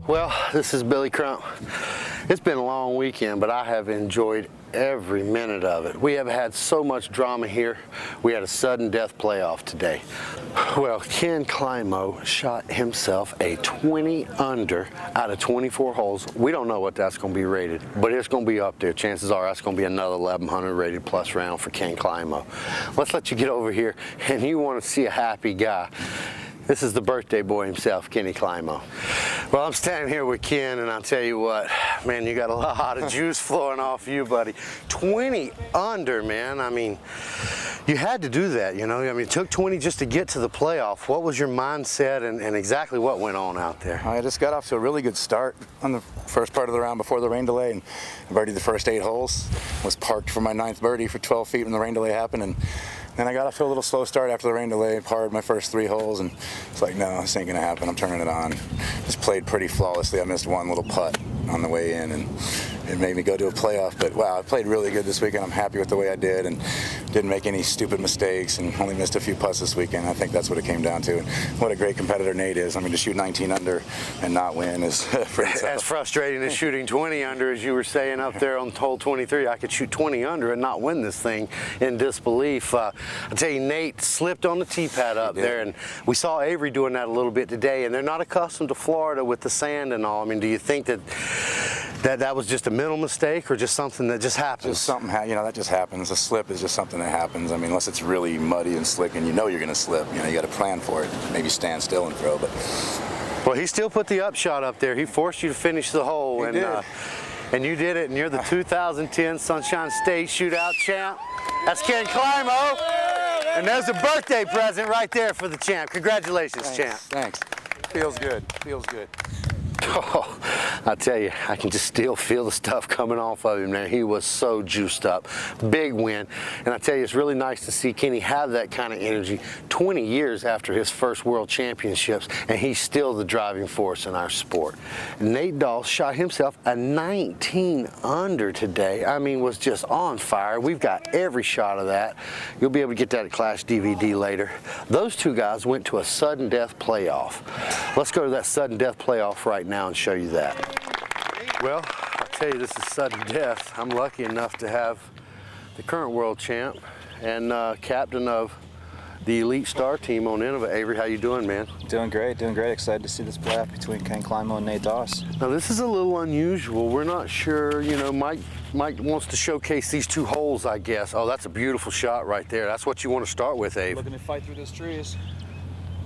Well, this is Billy Crump. It's been a long weekend, but I have enjoyed every minute of it. We have had so much drama here. We had a sudden death playoff today. Well, Ken Climo shot himself a 20 under out of 24 holes. We don't know what that's going to be rated, but it's going to be up there. Chances are that's going to be another 1100 rated plus round for Ken Climo. Let's let you get over here, and you want to see a happy guy. This is the birthday boy himself, Kenny Climo. Well, I'm standing here with Ken, and I'll tell you what, man, you got a lot of juice flowing off you, buddy. 20 under, man. I mean, you had to do that, you know? I mean, it took 20 just to get to the playoff. What was your mindset and exactly what went on out there? I just got off to a really good start on the first part of the round before the rain delay, and birdied the first 8 holes. Was parked for my 9th birdie for 12 feet when the rain delay happened, and then I got off to a little slow start after the rain delay, parred my first 3 holes, and it's like, no, this ain't gonna happen. I'm turning it on. Just played pretty flawlessly. I missed one little putt on the way in, and it made me go to a playoff. But wow, I played really good this weekend. I'm happy with the way I did, and didn't make any stupid mistakes, and only missed a few putts this weekend. I think that's what it came down to. And what a great competitor Nate is. I mean, to shoot 19 under and not win is pretty tough. As frustrating as shooting 20 under, as you were saying up there on hole 23. I could shoot 20 under and not win this thing in disbelief. I'll tell you, Nate slipped on the tee pad up there, and we saw Avery doing that a little bit today, and they're not accustomed to Florida with the sand and all. I mean, do you think that was just a mental mistake, or just something that just happens? Just something, you know, that just happens. A slip is just something that happens. I mean, unless it's really muddy and slick and you know you're going to slip, you know, you got to plan for it. Maybe stand still and throw, but. Well, he still put the upshot up there. He forced you to finish the hole, and you did it, and you're the 2010 Sunshine State Shootout champ. That's Ken Climo, and there's a birthday present right there for the champ. Congratulations, champ. Thanks. Feels good. Feels good. Oh, I tell you, I can just still feel the stuff coming off of him, man. He was so juiced up. Big win. And I tell you, it's really nice to see Kenny have that kind of energy 20 years after his first World Championships, and he's still the driving force in our sport. Nate Dahl shot himself a 19 under today. I mean, was just on fire. We've got every shot of that. You'll be able to get that at Clash DVD later. Those two guys went to a sudden death playoff. Let's go to that sudden death playoff right now and show you that. Well, I'll tell you, this is sudden death. I'm lucky enough to have the current world champ and captain of the Elite Star team on Innova. Avery, how you doing, man? Doing great, doing great. Excited to see this playoff between Ken Climo and Nate Doss. Now, this is a little unusual. We're not sure, you know, Mike wants to showcase these 2 holes, I guess. Oh, that's a beautiful shot right there. That's what you want to start with, Abe. Looking to fight through those trees.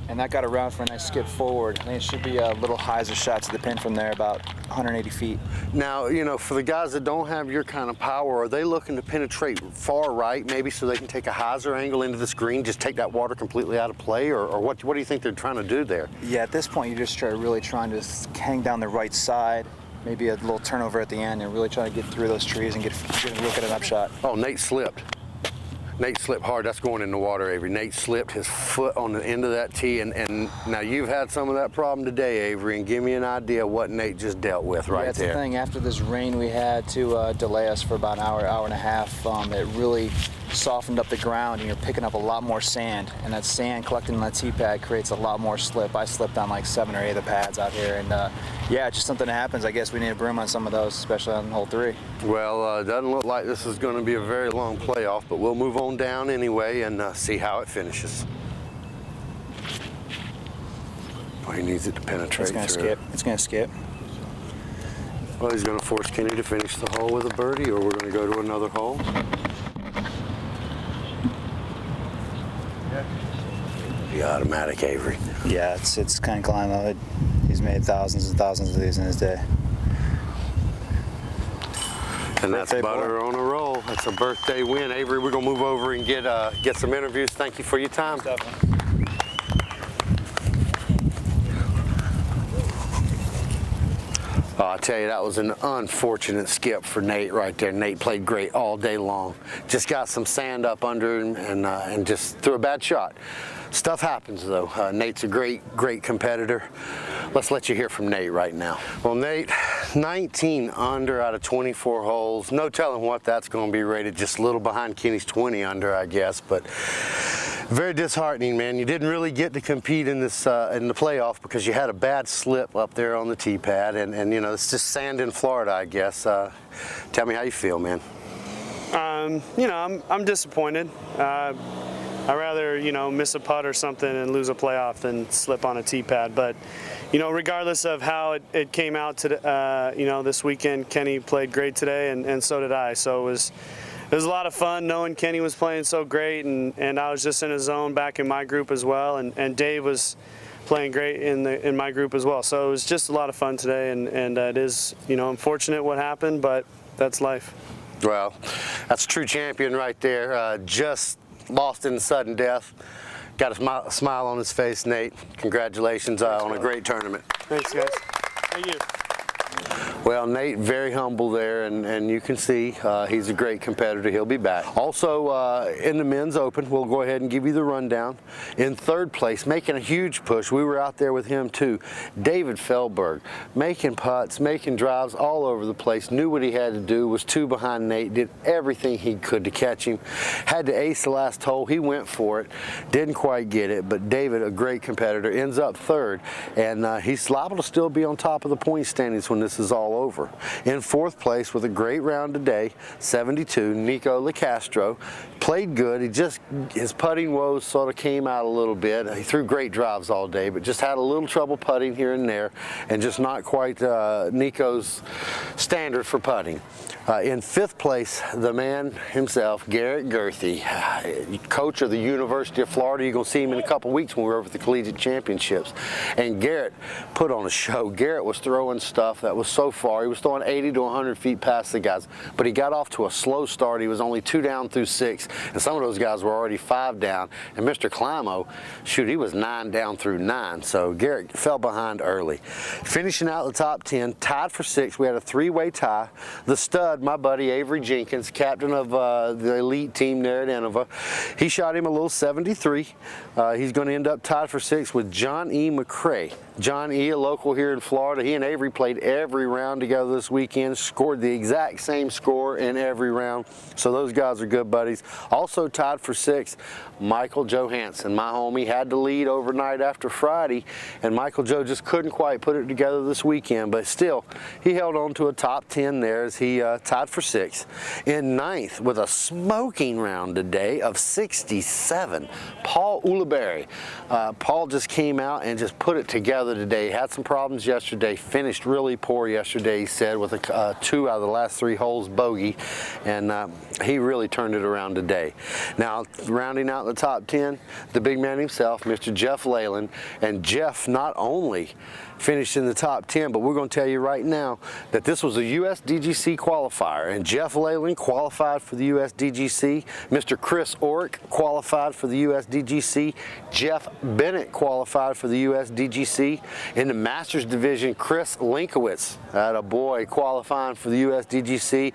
And that got around for a nice skip forward. I think it should be a little hyzer shot to the pin from there, about 180 feet. Now, you know, for the guys that don't have your kind of power, are they looking to penetrate far right, maybe so they can take a hyzer angle into this green, just take that water completely out of play, or what do you think they're trying to do there? Yeah, at this point, you're just really trying to hang down the right side, maybe a little turnover at the end, and really trying to get through those trees and get a look at an upshot. Oh, Nate slipped. Nate slipped hard. That's going in the water, Avery. Nate slipped his foot on the end of that tee, and now you've had some of that problem today, Avery, and give me an idea what Nate just dealt with right there. That's the thing. After this rain we had to delay us for about an hour and a half, it really softened up the ground, and you're picking up a lot more sand, and that sand collecting on that tee pad creates a lot more slip. I slipped on like 7 or 8 of the pads out here, and yeah, it's just something that happens. I guess we need a broom on some of those, especially on hole 3. Well, it doesn't look like this is going to be a very long playoff, but we'll move on down anyway and see how it finishes. Oh, he needs it to penetrate It's going to skip. It's going to skip. Well, he's going to force Kenny to finish the hole with a birdie, or we're going to go to another hole. The automatic, Avery. Yeah, it's Ken Climo. He's made thousands and thousands of these in his day. And that's butter on a roll. That's a birthday win. Avery, we're going to move over and get some interviews. Thank you for your time. Oh, I tell you, that was an unfortunate skip for Nate right there. Nate played great all day long. Just got some sand up under him and just threw a bad shot. Stuff happens, though. Nate's a great competitor. Let's let you hear from Nate right now. Well, Nate, 19 under out of 24 holes. No telling what that's going to be rated. Just a little behind Kenny's 20 under, I guess. But Very disheartening, man. You didn't really get to compete in this in the playoff because you had a bad slip up there on the tee pad, and you know, it's just sand in Florida, I guess. Tell me how you feel, man. You know, I'm disappointed. I'd rather, you know, miss a putt or something and lose a playoff than slip on a tee pad. But, you know, regardless of how it came out to, you know, this weekend, Kenny played great today, and so did I. So it was a lot of fun knowing Kenny was playing so great, and I was just in his zone back in my group as well, and Dave was playing great in my group as well. So it was just a lot of fun today, and it is, you know, unfortunate what happened, but that's life. Well, that's a true champion right there. Just lost in sudden death. Got a smile on his face, Nate. Congratulations on a great tournament. Thanks, guys. Thank you. Well, Nate, very humble there, and you can see he's a great competitor. He'll be back. Also, in the men's open, we'll go ahead and give you the rundown. In third place, making a huge push, we were out there with him too, David Feldberg, making putts, making drives all over the place, knew what he had to do, was 2 behind Nate, did everything he could to catch him, had to ace the last hole, he went for it, didn't quite get it, but David, a great competitor, ends up third, and he's liable to still be on top of the point standings when this is all over. In fourth place with a great round today, 72, Nico LeCastro. Played good. His putting woes sort of came out a little bit. He threw great drives all day, but just had a little trouble putting here and there, and just not quite Nico's standard for putting. In fifth place, the man himself, Garrett Gerthy, coach of the University of Florida. You're going to see him in a couple weeks when we're over at the Collegiate Championships. And Garrett put on a show. Garrett was throwing stuff that was so far. He was throwing 80 to 100 feet past the guys, but he got off to a slow start. He was only 2 down through 6, and some of those guys were already 5 down. And Mr. Climo, shoot, he was 9 down through 9. So Garrett fell behind early. Finishing out the top 10, tied for 6. We had a 3-way tie. The stud, my buddy Avery Jenkins, captain of the elite team there at Innova, he shot him a little 73. He's going to end up tied for 6 with John E. McCrae. John E., a local here in Florida, he and Avery played every round together this weekend, scored the exact same score in every round. So those guys are good buddies. Also tied for 6, Michael Johansson, my homie, had to lead overnight after Friday, and Michael Joe just couldn't quite put it together this weekend, but still, he held on to a top 10 there as he tied for 6. In 9th, with a smoking round today of 67, Paul Ulibarri. Paul just came out and just put it together today. Had some problems yesterday, finished really poor yesterday, he said, with a 2 out of the last 3 holes bogey, and he really turned it around today. Now, rounding out the top 10, the big man himself, Mr. Jeff Leyland, and Jeff not only finished in the top 10, but we're going to tell you right now that this was a USDGC qualifier, and Jeff Leyland qualified for the USDGC. Mr. Chris Orrick qualified for the USDGC. Jeff Bennett qualified for the USDGC. In the Masters division, Chris Linkowitz, a boy, qualifying for the USDGC.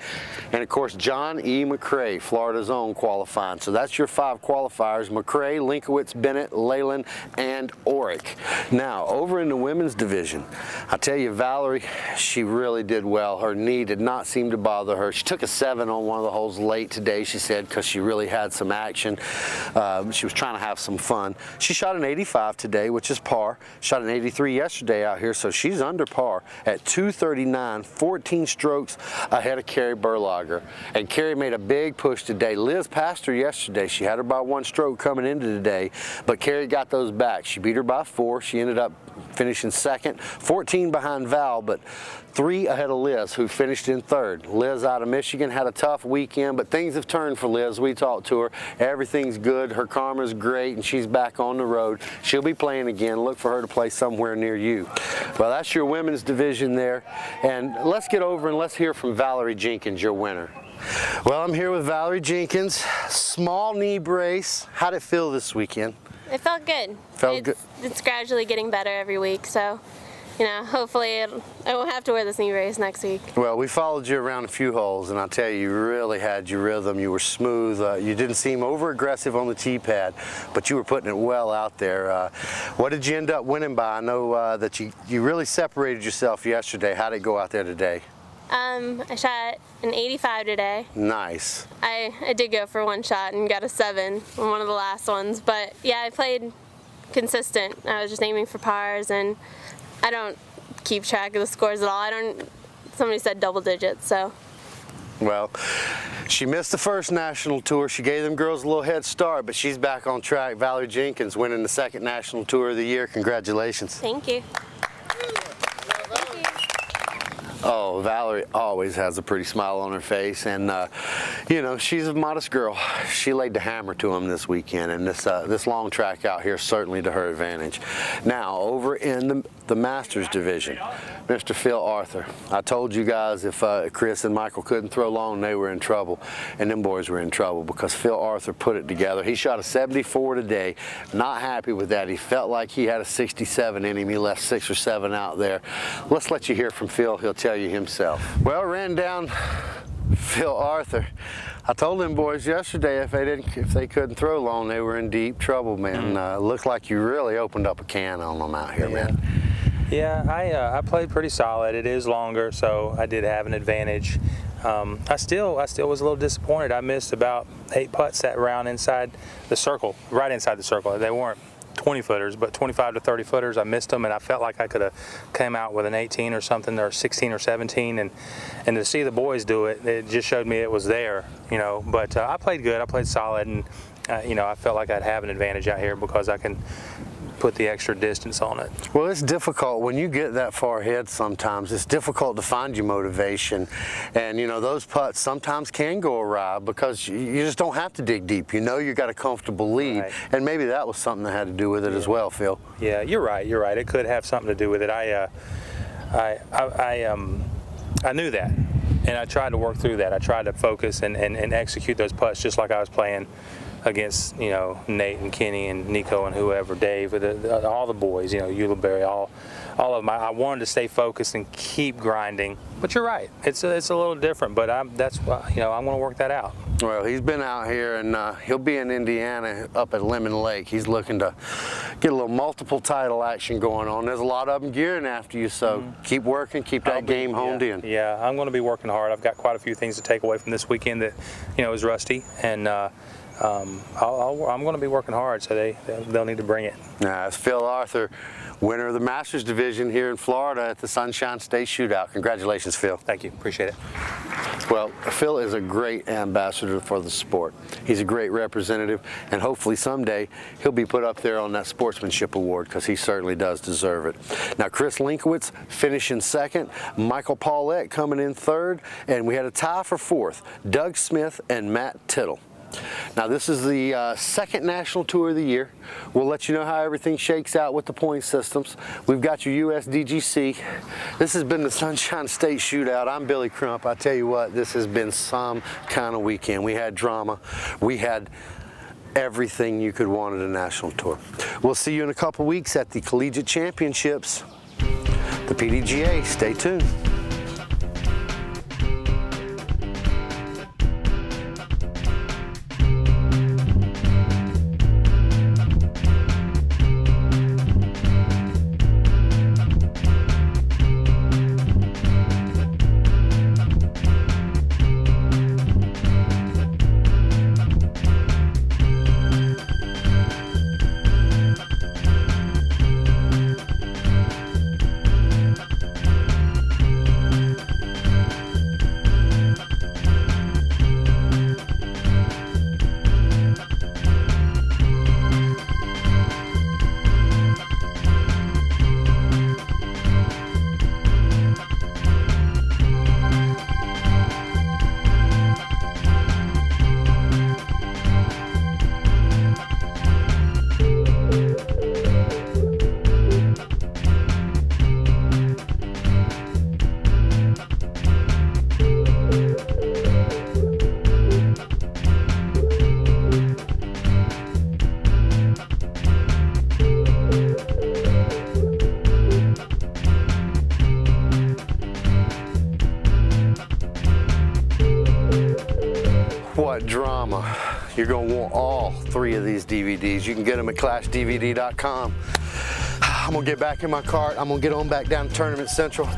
And of course, John E. McCrae, Florida's own, qualifying. So that's your 5 qualifiers: McCrae, Linkowitz, Bennett, Leyland, and Orrick. Now, over in the women's division, I tell you, Valerie, she really did well. Her knee did not seem to bother her. She took a 7 on one of the holes late today, she said, because she really had some action. She was trying to have some fun. She shot an 85 today, which is par. Shot an 83 yesterday out here, so she's under par at 239, 14 strokes ahead of Carrie Berlager. And Carrie made a big push today. Liz passed her yesterday. She had her by 1 stroke coming into today, but Carrie got those back. She beat her by 4. She ended up finishing 2nd, 14 behind Val, but 3 ahead of Liz, who finished in 3rd. Liz out of Michigan had a tough weekend, but things have turned for Liz. We talked to her. Everything's good. Her karma's great, and she's back on the road. She'll be playing again. Look for her to play somewhere near you. Well, that's your women's division there. And let's get over and let's hear from Valerie Jenkins, your winner. Well, I'm here with Valerie Jenkins. Small knee brace. How'd it feel this weekend? It felt good. It's gradually getting better every week, so, you know, hopefully I won't have to wear this knee brace next week. Well, we followed you around a few holes, and I'll tell you, you really had your rhythm. You were smooth. You didn't seem over-aggressive on the tee pad, but you were putting it well out there. What did you end up winning by? I know that you really separated yourself yesterday. How did it go out there today? I shot an 85 today. Nice. I did go for one shot and got a 7 on one of the last ones, but yeah, I played consistent. I was just aiming for pars, and I don't keep track of the scores at all. Somebody said double digits, so. Well, she missed the first national tour. She gave them girls a little head start, but she's back on track. Valerie Jenkins winning the 2nd national tour of the year. Congratulations. Thank you. Oh, Valerie always has a pretty smile on her face, and you know, she's a modest girl. She laid the hammer to him this weekend, and this long track out here certainly to her advantage. Now, over in the Masters division, Mr. Phil Arthur. I told you guys if Chris and Michael couldn't throw long, they were in trouble, and them boys were in trouble because Phil Arthur put it together. He shot a 74 today. Not happy with that. He felt like he had a 67 in him. He left 6 or 7 out there. Let's let you hear from Phil. He'll tell you himself. Well, ran down Phil Arthur. I told them boys yesterday if they couldn't throw long, they were in deep trouble, man. Looked like you really opened up a can on them out here, man. Yeah, I played pretty solid. It is longer, so I did have an advantage. I still was a little disappointed. I missed about 8 putts that round inside the circle, right inside the circle. They weren't 20-footers, but 25 to 30-footers. I missed them, and I felt like I could have came out with an 18 or something, or 16 or 17, and to see the boys do it, it just showed me it was there, you know. But I played good. I played solid, and you know, I felt like I'd have an advantage out here because I can put the extra distance on it. Well, it's difficult when you get that far ahead sometimes. It's difficult to find your motivation, and you know, those putts sometimes can go awry because you just don't have to dig deep. You know, you got a comfortable lead, right. And maybe that was something that had to do with it as well, Phil. Yeah, you're right. It could have something to do with it. I knew that, and I tried to work through that. I tried to focus and execute those putts just like I was playing against, you know, Nate and Kenny and Nico and whoever, Dave, all the boys, you know, Ulibarri, all of them. I wanted to stay focused and keep grinding. But you're right, it's a little different. But that's why, you know, I'm going to work that out. Well, he's been out here, and he'll be in Indiana up at Lemon Lake. He's looking to get a little multiple title action going on. There's a lot of them gearing after you, so keep working, keep that game honed in. Yeah, I'm going to be working hard. I've got quite a few things to take away from this weekend that, you know, is rusty, and I'm going to be working hard, so they'll need to bring it. Now, it's Phil Arthur, winner of the Masters division here in Florida at the Sunshine State Shootout. Congratulations, Phil. Thank you. Appreciate it. Well, Phil is a great ambassador for the sport. He's a great representative, and hopefully someday he'll be put up there on that sportsmanship award because he certainly does deserve it. Now, Chris Linkowitz finishing 2nd, Michael Paulette coming in 3rd, and we had a tie for 4th, Doug Smith and Matt Tittle. Now, this is the 2nd national tour of the year. We'll let you know how everything shakes out with the point systems. We've got your USDGC. This has been the Sunshine State Shootout. I'm Billy Crump. I tell you what, this has been some kind of weekend. We had drama. We had everything you could want at a national tour. We'll see you in a couple weeks at the Collegiate Championships, the PDGA. Stay tuned. What drama. You're going to want all 3 of these DVDs. You can get them at ClashDVD.com. I'm going to get back in my cart. I'm going to get on back down to Tournament Central.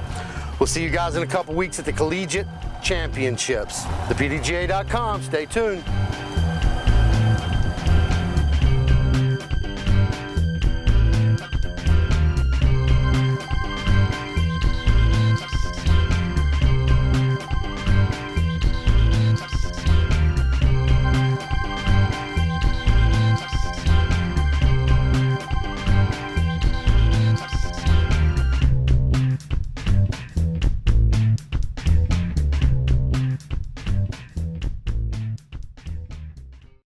We'll see you guys in a couple weeks at the Collegiate Championships. ThePDGA.com. Stay tuned.